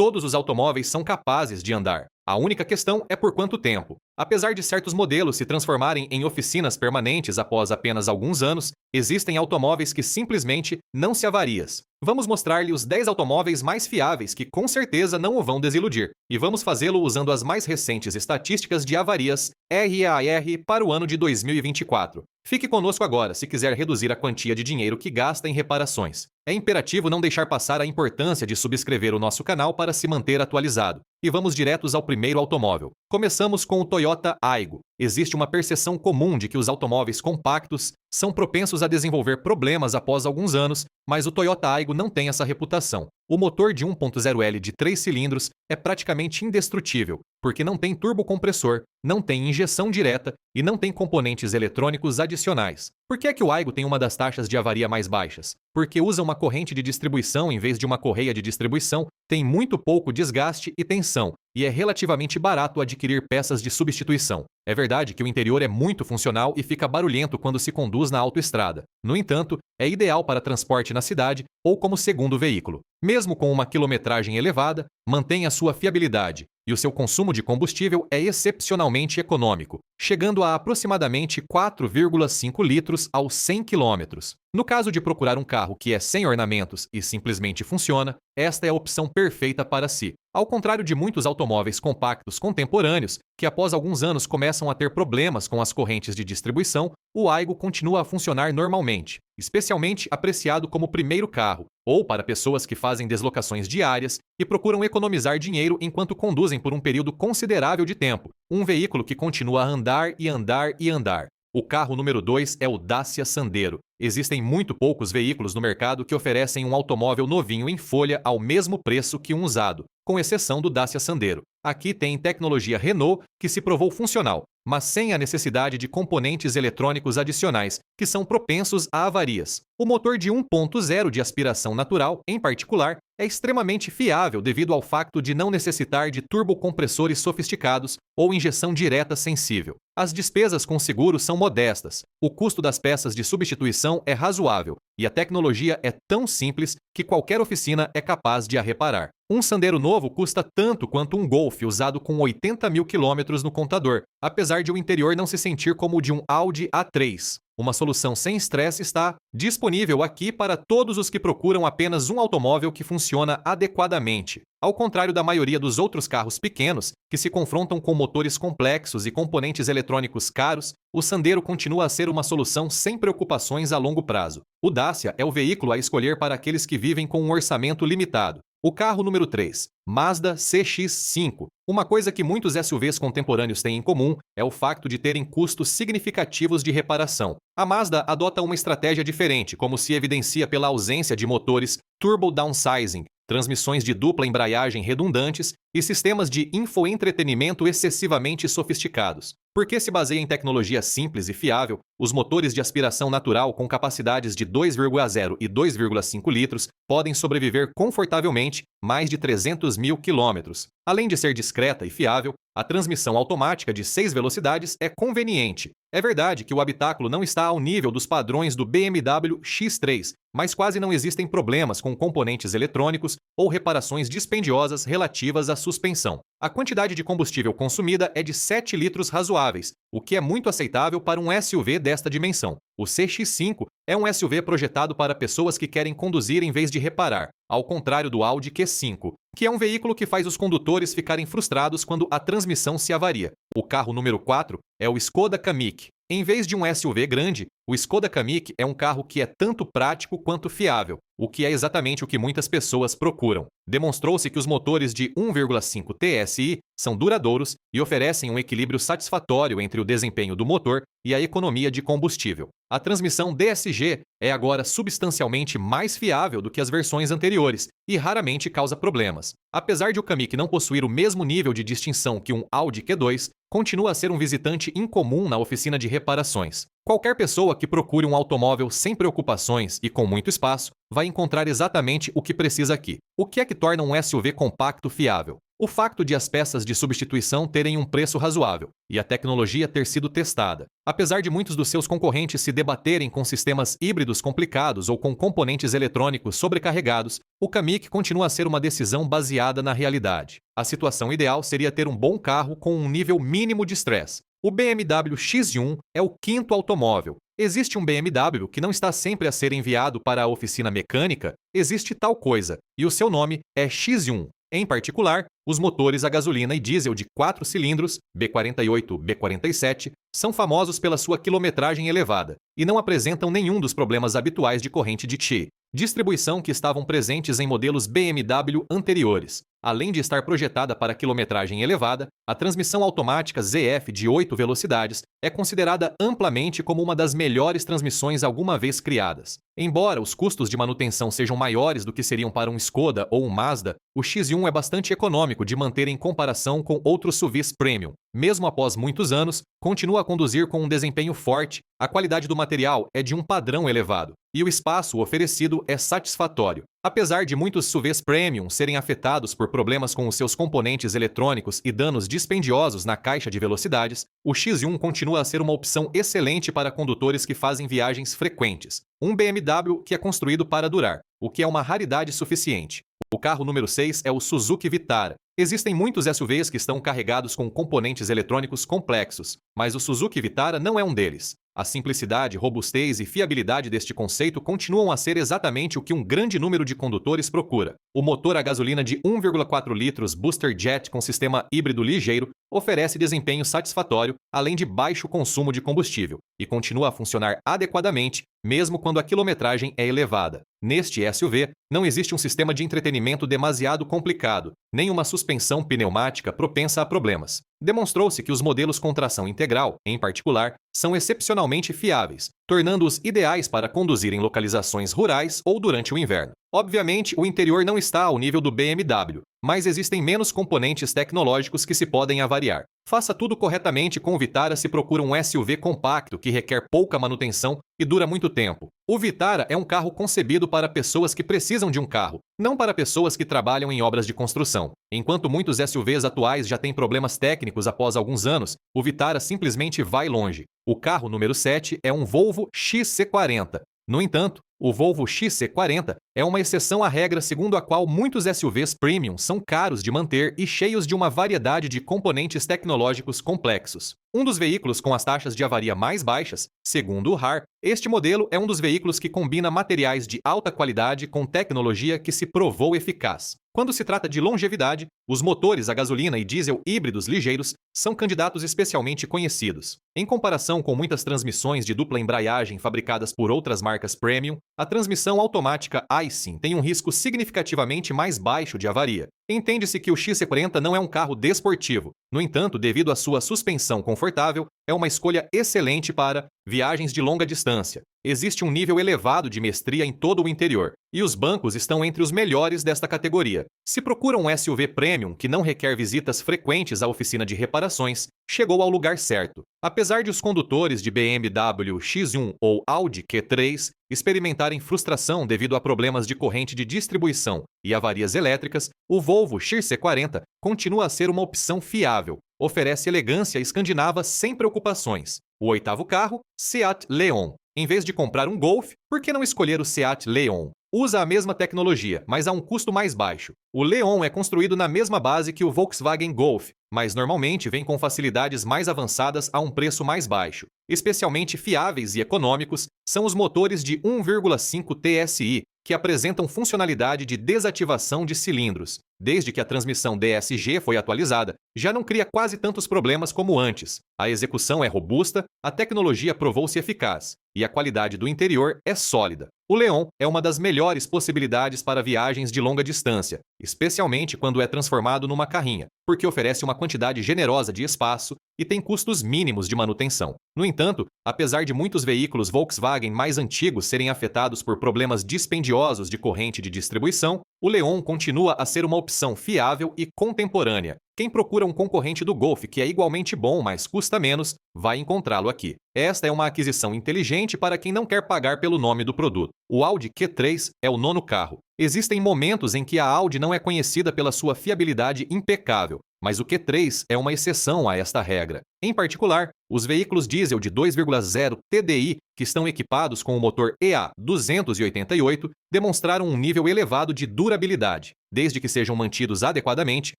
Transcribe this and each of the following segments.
todos os automóveis são capazes de andar. A única questão é por quanto tempo. Apesar de certos modelos se transformarem em oficinas permanentes após apenas alguns anos, existem automóveis que simplesmente não se avariam. Vamos mostrar-lhe os 10 automóveis mais fiáveis que com certeza não o vão desiludir. E vamos fazê-lo usando as mais recentes estatísticas de avarias RAR para o ano de 2024. Fique conosco agora se quiser reduzir a quantia de dinheiro que gasta em reparações. É imperativo não deixar passar a importância de subscrever o nosso canal para se manter atualizado. E vamos diretos ao primeiro automóvel. Começamos com o Toyota Aygo. Existe uma percepção comum de que os automóveis compactos são propensos a desenvolver problemas após alguns anos, mas o Toyota Aygo não tem essa reputação. O motor de 1.0L de 3 cilindros é praticamente indestrutível, porque não tem turbocompressor, não tem injeção direta e não tem componentes eletrônicos adicionais. Por que é que o Aygo tem uma das taxas de avaria mais baixas? Porque usa uma corrente de distribuição em vez de uma correia de distribuição, tem muito pouco desgaste e tensão, e é relativamente barato adquirir peças de substituição. É verdade que o interior é muito funcional e fica barulhento quando se conduz na autoestrada. No entanto, é ideal para transporte na cidade ou como segundo veículo. Mesmo com uma quilometragem elevada, mantém a sua fiabilidade e o seu consumo de combustível é excepcionalmente econômico, chegando a aproximadamente 4,5 litros aos 100 km. No caso de procurar um carro que é sem ornamentos e simplesmente funciona, esta é a opção perfeita para si. Ao contrário de muitos automóveis compactos contemporâneos, que após alguns anos começam a ter problemas com as correntes de distribuição, o Aygo continua a funcionar normalmente, especialmente apreciado como primeiro carro, ou para pessoas que fazem deslocações diárias e procuram economizar dinheiro enquanto conduzem por um período considerável de tempo, um veículo que continua a andar e andar e andar. O carro número 2 é o Dacia Sandero. Existem muito poucos veículos no mercado que oferecem um automóvel novinho em folha ao mesmo preço que um usado, com exceção do Dacia Sandero. Aqui tem tecnologia Renault que se provou funcional, mas sem a necessidade de componentes eletrônicos adicionais, que são propensos a avarias. O motor de 1.0 de aspiração natural, em particular, é extremamente fiável devido ao fato de não necessitar de turbocompressores sofisticados ou injeção direta sensível. As despesas com seguro são modestas, o custo das peças de substituição é razoável e a tecnologia é tão simples que qualquer oficina é capaz de a reparar. Um Sandero novo custa tanto quanto um Golf usado com 80 mil quilômetros no contador, apesar de o interior não se sentir como o de um Audi A3. Uma solução sem estresse está disponível aqui para todos os que procuram apenas um automóvel que funciona adequadamente. Ao contrário da maioria dos outros carros pequenos, que se confrontam com motores complexos e componentes eletrônicos caros, o Sandero continua a ser uma solução sem preocupações a longo prazo. O Dacia é o veículo a escolher para aqueles que vivem com um orçamento limitado. O carro número 3, Mazda CX-5. Uma coisa que muitos SUVs contemporâneos têm em comum é o fato de terem custos significativos de reparação. A Mazda adota uma estratégia diferente, como se evidencia pela ausência de motores turbo downsizing, transmissões de dupla embreagem redundantes e sistemas de infoentretenimento excessivamente sofisticados. Porque se baseia em tecnologia simples e fiável, os motores de aspiração natural com capacidades de 2,0 e 2,5 litros podem sobreviver confortavelmente mais de 300 mil quilômetros. Além de ser discreta e fiável, a transmissão automática de 6 velocidades é conveniente. É verdade que o habitáculo não está ao nível dos padrões do BMW X3, mas quase não existem problemas com componentes eletrônicos ou reparações dispendiosas relativas à suspensão. A quantidade de combustível consumida é de 7 litros razoáveis, o que é muito aceitável para um SUV desta dimensão. O CX-5 é um SUV projetado para pessoas que querem conduzir em vez de reparar, ao contrário do Audi Q5, que é um veículo que faz os condutores ficarem frustrados quando a transmissão se avaria. O carro número 4 é o Skoda Kamiq. Em vez de um SUV grande, o Skoda Kamiq é um carro que é tanto prático quanto fiável, o que é exatamente o que muitas pessoas procuram. Demonstrou-se que os motores de 1,5 TSI são duradouros e oferecem um equilíbrio satisfatório entre o desempenho do motor e a economia de combustível. A transmissão DSG é agora substancialmente mais fiável do que as versões anteriores e raramente causa problemas. Apesar de o Kamiq não possuir o mesmo nível de distinção que um Audi Q2, continua a ser um visitante incomum na oficina de reparações. Qualquer pessoa que procure um automóvel sem preocupações e com muito espaço vai encontrar exatamente o que precisa aqui. O que é que torna um SUV compacto fiável? O facto de as peças de substituição terem um preço razoável e a tecnologia ter sido testada, apesar de muitos dos seus concorrentes se debaterem com sistemas híbridos complicados ou com componentes eletrônicos sobrecarregados, o Kamiq continua a ser uma decisão baseada na realidade. A situação ideal seria ter um bom carro com um nível mínimo de estresse. O BMW X1 é o quinto automóvel. Existe um BMW que não está sempre a ser enviado para a oficina mecânica? Existe tal coisa, e o seu nome é X1. Em particular, os motores a gasolina e diesel de 4 cilindros, B48, B47, são famosos pela sua quilometragem elevada e não apresentam nenhum dos problemas habituais de corrente de Qi, distribuição que estavam presentes em modelos BMW anteriores. Além de estar projetada para quilometragem elevada, a transmissão automática ZF de 8 velocidades é considerada amplamente como uma das melhores transmissões alguma vez criadas. Embora os custos de manutenção sejam maiores do que seriam para um Skoda ou um Mazda, o X1 é bastante econômico de manter em comparação com outros SUVs premium. Mesmo após muitos anos, continua a conduzir com um desempenho forte, a qualidade do material é de um padrão elevado e o espaço oferecido é satisfatório. Apesar de muitos SUVs premium serem afetados por problemas com os seus componentes eletrônicos e danos dispendiosos na caixa de velocidades, o X1 continua a ser uma opção excelente para condutores que fazem viagens frequentes. Um BMW que é construído para durar, o que é uma raridade suficiente. O carro número 6 é o Suzuki Vitara. Existem muitos SUVs que estão carregados com componentes eletrônicos complexos, mas o Suzuki Vitara não é um deles. A simplicidade, robustez e fiabilidade deste conceito continuam a ser exatamente o que um grande número de condutores procura. O motor a gasolina de 1,4 litros Booster Jet com sistema híbrido ligeiro oferece desempenho satisfatório, além de baixo consumo de combustível, e continua a funcionar adequadamente, mesmo quando a quilometragem é elevada. Neste SUV, não existe um sistema de entretenimento demasiado complicado, nem uma suspensão pneumática propensa a problemas. Demonstrou-se que os modelos com tração integral, em particular, são excepcionalmente fiáveis, tornando-os ideais para conduzir em localizações rurais ou durante o inverno. Obviamente, o interior não está ao nível do BMW, mas existem menos componentes tecnológicos que se podem avariar. Faça tudo corretamente com o Vitara se procura um SUV compacto que requer pouca manutenção e dura muito tempo. O Vitara é um carro concebido para pessoas que precisam de um carro, não para pessoas que trabalham em obras de construção. Enquanto muitos SUVs atuais já têm problemas técnicos após alguns anos, o Vitara simplesmente vai longe. O carro número 7 é um Volvo XC40. No entanto, o Volvo XC40 é uma exceção à regra segundo a qual muitos SUVs premium são caros de manter e cheios de uma variedade de componentes tecnológicos complexos. Um dos veículos com as taxas de avaria mais baixas, segundo o RAR, este modelo é um dos veículos que combina materiais de alta qualidade com tecnologia que se provou eficaz. Quando se trata de longevidade, os motores a gasolina e diesel híbridos ligeiros são candidatos especialmente conhecidos. Em comparação com muitas transmissões de dupla embreagem fabricadas por outras marcas premium, a transmissão automática iSyn tem um risco significativamente mais baixo de avaria. Entende-se que o XC40 não é um carro desportivo. No entanto, devido à sua suspensão confortável, é uma escolha excelente para viagens de longa distância. Existe um nível elevado de mestria em todo o interior, e os bancos estão entre os melhores desta categoria. Se procura um SUV premium que não requer visitas frequentes à oficina de reparações, chegou ao lugar certo. Apesar de os condutores de BMW X1 ou Audi Q3 experimentarem frustração devido a problemas de corrente de distribuição e avarias elétricas, o Volvo XC40 continua a ser uma opção fiável. Oferece elegância escandinava sem preocupações. O oitavo carro, Seat Leon. Em vez de comprar um Golf, por que não escolher o Seat Leon? Usa a mesma tecnologia, mas a um custo mais baixo. O Leon é construído na mesma base que o Volkswagen Golf, mas normalmente vem com facilidades mais avançadas a um preço mais baixo. Especialmente fiáveis e econômicos são os motores de 1,5 TSI, que apresentam funcionalidade de desativação de cilindros. Desde que a transmissão DSG foi atualizada, já não cria quase tantos problemas como antes. A execução é robusta, a tecnologia provou-se eficaz e a qualidade do interior é sólida. O Leon é uma das melhores possibilidades para viagens de longa distância, especialmente quando é transformado numa carrinha, porque oferece uma quantidade generosa de espaço e tem custos mínimos de manutenção. No entanto, apesar de muitos veículos Volkswagen mais antigos serem afetados por problemas dispendiosos de corrente de distribuição, o Leon continua a ser uma opção opção fiável e contemporânea. Quem procura um concorrente do Golf que é igualmente bom, mas custa menos, vai encontrá-lo aqui. Esta é uma aquisição inteligente para quem não quer pagar pelo nome do produto. O Audi Q3 é o nono carro. Existem momentos em que a Audi não é conhecida pela sua fiabilidade impecável, mas o Q3 é uma exceção a esta regra. Em particular, os veículos diesel de 2,0 TDI que estão equipados com o motor EA 288 demonstraram um nível elevado de durabilidade. Desde que sejam mantidos adequadamente,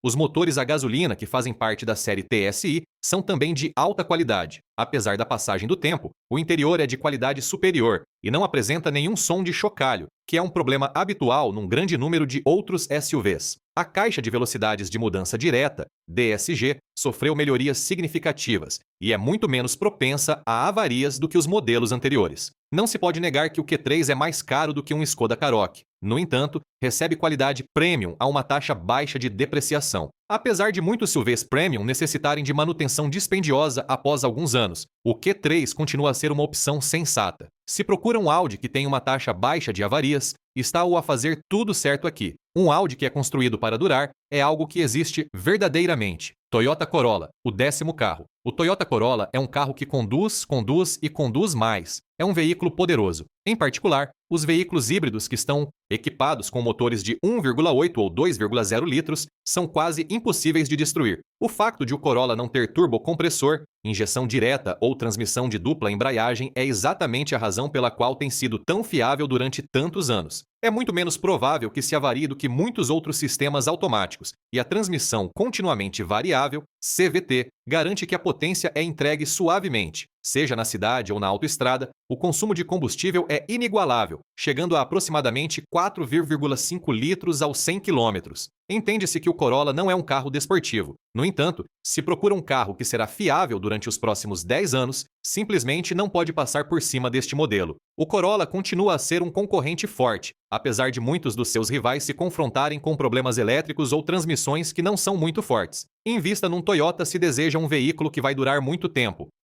os motores a gasolina que fazem parte da série TSI são também de alta qualidade. Apesar da passagem do tempo, o interior é de qualidade superior e não apresenta nenhum som de chocalho, que é um problema habitual num grande número de outros SUVs. A caixa de velocidades de mudança direta, DSG, sofreu melhorias significativas e é muito menos propensa a avarias do que os modelos anteriores. Não se pode negar que o Q3 é mais caro do que um Skoda Karoq. No entanto, recebe qualidade premium a uma taxa baixa de depreciação. Apesar de muitos SUVs premium necessitarem de manutenção dispendiosa após alguns anos, o Q3 continua a ser uma opção sensata. Se procura um Audi que tem uma taxa baixa de avarias, está-o a fazer tudo certo aqui. Um Audi que é construído para durar é algo que existe verdadeiramente. Toyota Corolla, o 10º carro. O Toyota Corolla é um carro que conduz e conduz mais. É um veículo poderoso. Em particular, os veículos híbridos que estão equipados com motores de 1,8 ou 2,0 litros são quase impossíveis de destruir. O facto de o Corolla não ter turbocompressor, injeção direta ou transmissão de dupla embreagem é exatamente a razão pela qual tem sido tão fiável durante tantos anos. É muito menos provável que se avarie do que muitos outros sistemas automáticos, e a transmissão continuamente variável, CVT, garante que a potência é entregue suavemente. Seja na cidade ou na autoestrada, o consumo de combustível é inigualável, chegando a aproximadamente 4,5 litros aos 100 km. Entende-se que o Corolla não é um carro desportivo. No entanto, se procura um carro que será fiável durante os próximos 10 anos, simplesmente não pode passar por cima deste modelo. O Corolla continua a ser um concorrente forte, apesar de muitos dos seus rivais se confrontarem com problemas elétricos ou transmissões que não são muito fortes. Invista num Toyota se deseja um veículo que vai durar muito tempo.